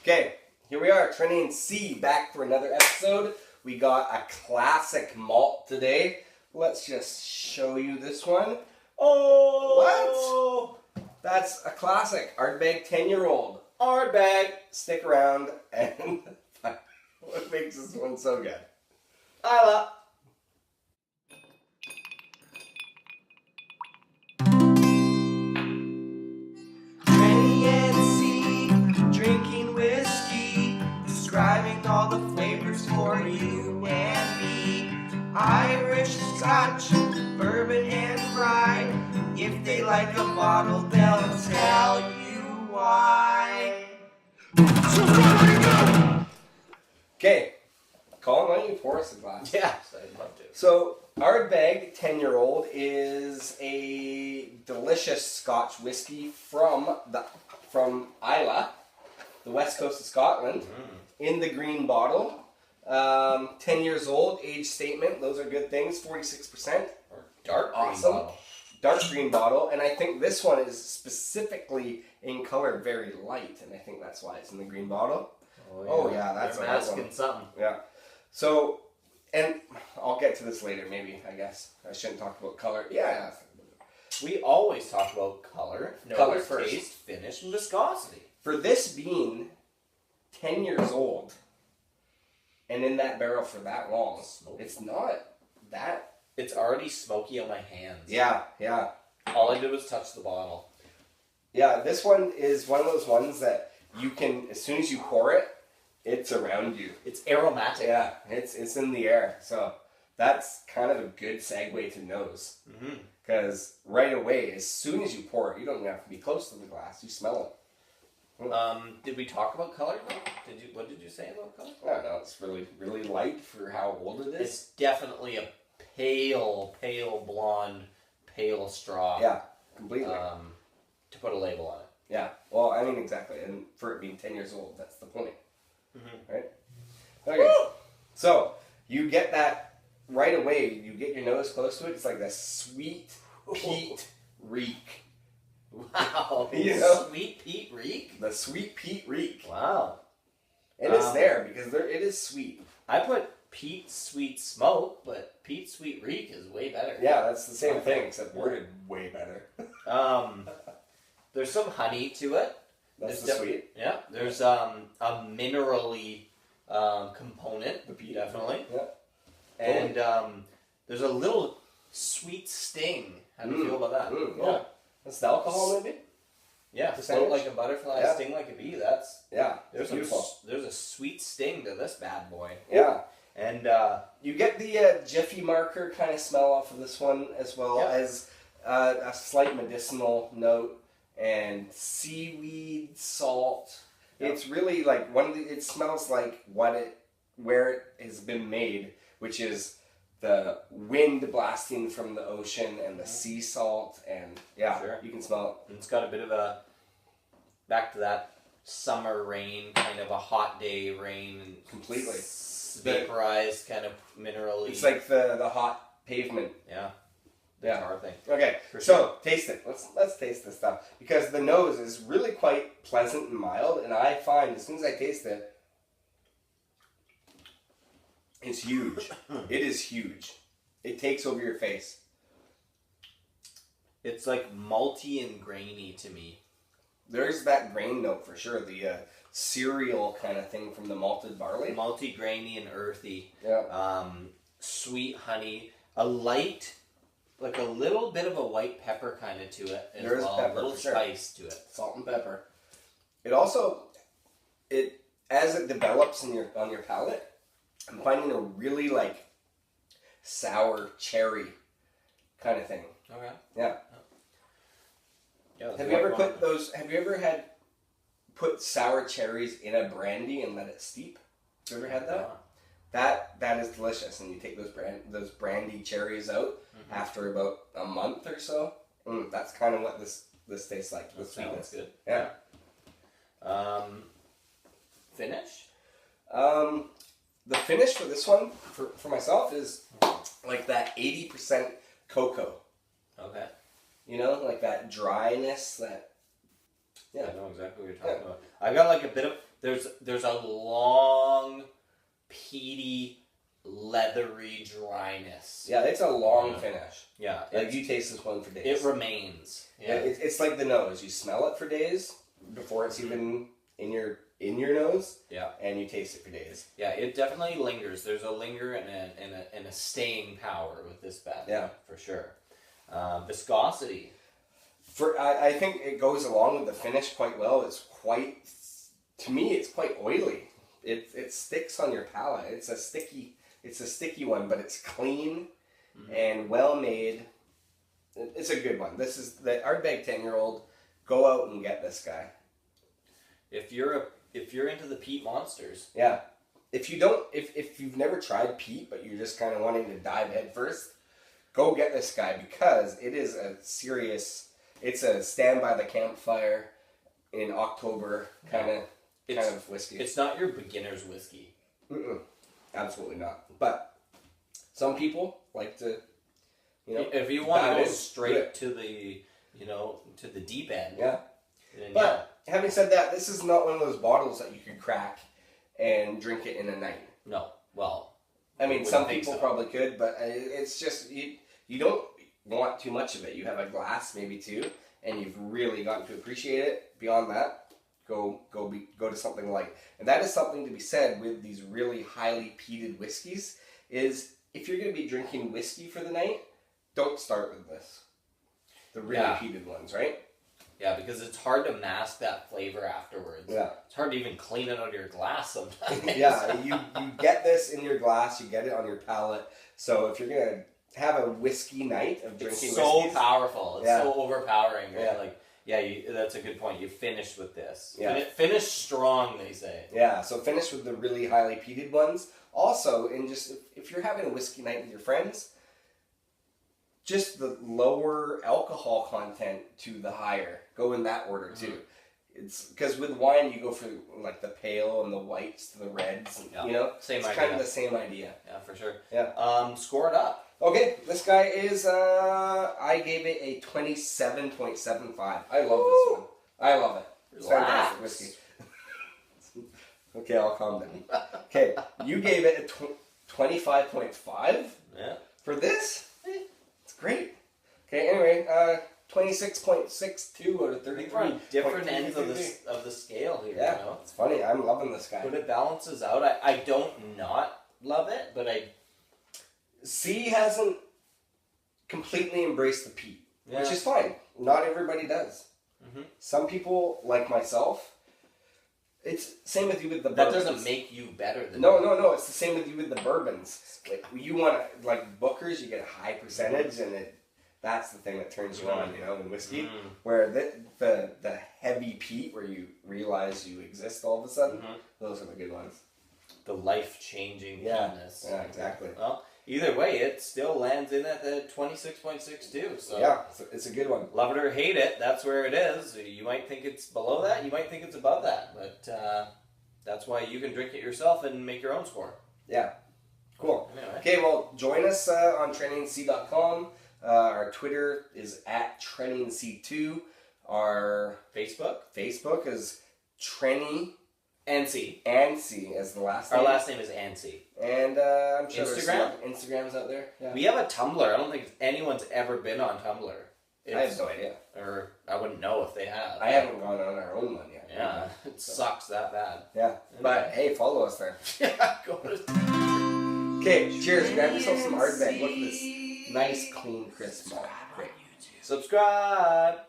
Okay, here we are, Trenny and C, back for another episode. We got a classic malt today. Let's just show you this one. Oh! What? That's a classic. Ardbeg 10-year-old. Ardbeg. Stick around and what makes this one so good? Isla. Trenny and C, drinking whiskey, describing all the flavors for you and me. Irish, Scotch, bourbon and rye. If they like a bottle, they'll tell you why. Okay, Colin, why don't you pour us a glass? Yeah, I'd love to. So, Ardbeg 10-year-old is a delicious Scotch whiskey from Islay, the west coast of Scotland, in the green bottle. 10 years old, age statement, those are good things, 46%. Or dark green Awesome. bottle. Dark green bottle, and I think this one is specifically in color very light, and I think that's why it's in the green bottle. Oh yeah, that's They're a good masking one. something. Yeah. So, and I'll get to this later, maybe, I guess. I shouldn't talk about color. Yeah. We always talk about color, Color nose, first. taste, finish, and viscosity. For this being 10 years old, and in that barrel for that long, it's not that... It's already smoky on my hands. Yeah. All I did was touch the bottle. Yeah, this one is one of those ones that you can, as soon as you pour it, it's around you. It's aromatic. Yeah, it's in the air. So that's kind of a good segue to nose. Because right away, as soon as you pour it, you don't even have to be close to the glass. You smell it. Did we talk about color though? What did you say about color? I don't know. It's really light for how old it is. It's definitely a pale blonde, pale straw. Yeah, completely. To put a label on it. Yeah. Well, I mean, exactly. And for it being 10 years old, that's the point. Right? Okay. Woo! So, you get that right away. You get your nose close to it. It's like the sweet peat reek. Wow. You know? Sweet peat reek? The sweet peat reek. Wow. And it's there because it is sweet. I put peat sweet smoke, but peat sweet reek is way better. Yeah, that's the same thing, except worded way better. There's some honey to it. That's the sweet. Yeah. There's a minerally component. The peat. Definitely. Yeah. And there's a little sweet sting. How do you feel about that? Yeah. That's the alcohol, maybe? Yeah. Float like a butterfly, sting like a bee. There's beautiful. There's a sweet sting to this bad boy. Yeah. And you get the Jiffy marker kind of smell off of this one, as well as a slight medicinal note and seaweed, salt. Yep. It's really like it smells like where it has been made, which is the wind blasting from the ocean and the sea salt, and you can smell it. And it's got a bit of a, back to that summer rain, kind of a hot day rain, and completely vaporized, kind of minerally. It's like the hot pavement. Yeah. Yeah. Thing. Okay, so taste it. Let's taste this stuff, because the nose is really quite pleasant and mild, and I find as soon as I taste it, it's huge. It is huge. It takes over your face. It's like malty and grainy to me. There's that grain note for sure. The cereal kind of thing from the malted barley. Malty, grainy, and earthy. Yeah. Sweet honey. A light, like a little bit of a white pepper kind of to it. There is pepper, a little spice to it. Salt and pepper. It also, as it develops on your palate, I'm finding a really like sour cherry kind of thing. Okay. Yeah. Yeah. Have you ever put sour cherries in a brandy and let it steep? Have you ever had that? That is delicious, and you take those brandy cherries out after about a month or so. That's kind of what this tastes like. That sounds good. Yeah. Finish? The finish for this one, for myself, is like that 80% cocoa. Okay. You know, like that dryness, that Yeah. I know exactly what you're talking about. I got like a bit of there's a long, peaty, leathery dryness. Yeah, it's a long finish. Yeah, like you taste this one for days. It remains. Yeah, it's like the nose. You smell it for days before it's even in your nose. Yeah, and you taste it for days. Yeah, it definitely lingers. There's a linger and a staying power with this bad boy, for sure. Viscosity. I think it goes along with the finish quite well. It's quite, to me, it's quite oily. It sticks on your palate. It's a sticky one, but it's clean and well made. It's a good one. This is the Ardbeg 10-year-old. Go out and get this guy. If you're into the peat monsters. Yeah. If you've never tried peat, but you're just kind of wanting to dive head first, go get this guy, because it is it's a stand by the campfire in October kind of whiskey. It's not your beginner's whiskey. Absolutely not. But some people like to, if you want to go straight to the, to the deep end. Yeah. But having said that, this is not one of those bottles that you could crack and drink it in a night. No. Well, I mean, some people probably could, but it's just you don't want too much of it. You have a glass, maybe two, and you've really gotten to appreciate it. Beyond that, go to something light. And that is something to be said with these really highly peated whiskeys, is if you're going to be drinking whiskey for the night, don't start with this. The really peated ones, right? Yeah, because it's hard to mask that flavor afterwards. Yeah. It's hard to even clean it out of your glass sometimes. Yeah, you get this in your glass, you get it on your palate. So if you're going to have a whiskey night of drinking so powerful. It's so overpowering. Right? That's a good point. You finish with this. Yeah. Finish strong, they say. Yeah, so finish with the really highly peated ones. Also, if you're having a whiskey night with your friends, just the lower alcohol content to the higher. Go in that order too. It's because with wine you go for like the pale and the whites to the reds. And, same it's idea. Kind of the same idea. Yeah, for sure. Yeah. Score it up. Okay, this guy is. I gave it a 27.75. I love this one. I love it. It's fantastic whiskey. Okay, I'll calm down. Okay, you gave it a 25.5. Yeah. For this. It's great. Okay, anyway, 26.62 out of 33. Different ends of the scale here. Yeah, it's funny. I'm loving this guy. But it balances out. I don't not love it, but C hasn't completely embraced the peat, which is fine. Not everybody does. Some people, like myself, it's same with you with the bourbons. That doesn't make you better than No. It's the same with you with the bourbons. Like you want like Booker's, you get a high percentage, and that's the thing that turns you on, in whiskey. Where the heavy peat, where you realize you exist all of a sudden, those are the good ones. The life-changing peatness. Yeah, exactly. Well, either way, it still lands in at the 26.62. So yeah, it's a good one. Love it or hate it, that's where it is. You might think it's below that, you might think it's above that, but that's why you can drink it yourself and make your own score. Yeah, cool. Anyway. Okay, well, join us on trennync.com. Our Twitter is at trennync2. Our Facebook is Trenny. Ansi as the last name. Our last name is Ansi. And I'm sure Instagram's out there. Yeah. We have a Tumblr. I don't think anyone's ever been on Tumblr. I have no idea. Or I wouldn't know if they have. I haven't gone on our own one yet. Yeah, it sucks that bad. Yeah, anyway. But hey, follow us there. Yeah, go to... Okay, cheers. Grab yourself some Ardbeg. Look at this nice, clean, crisp malt. Great. Subscribe.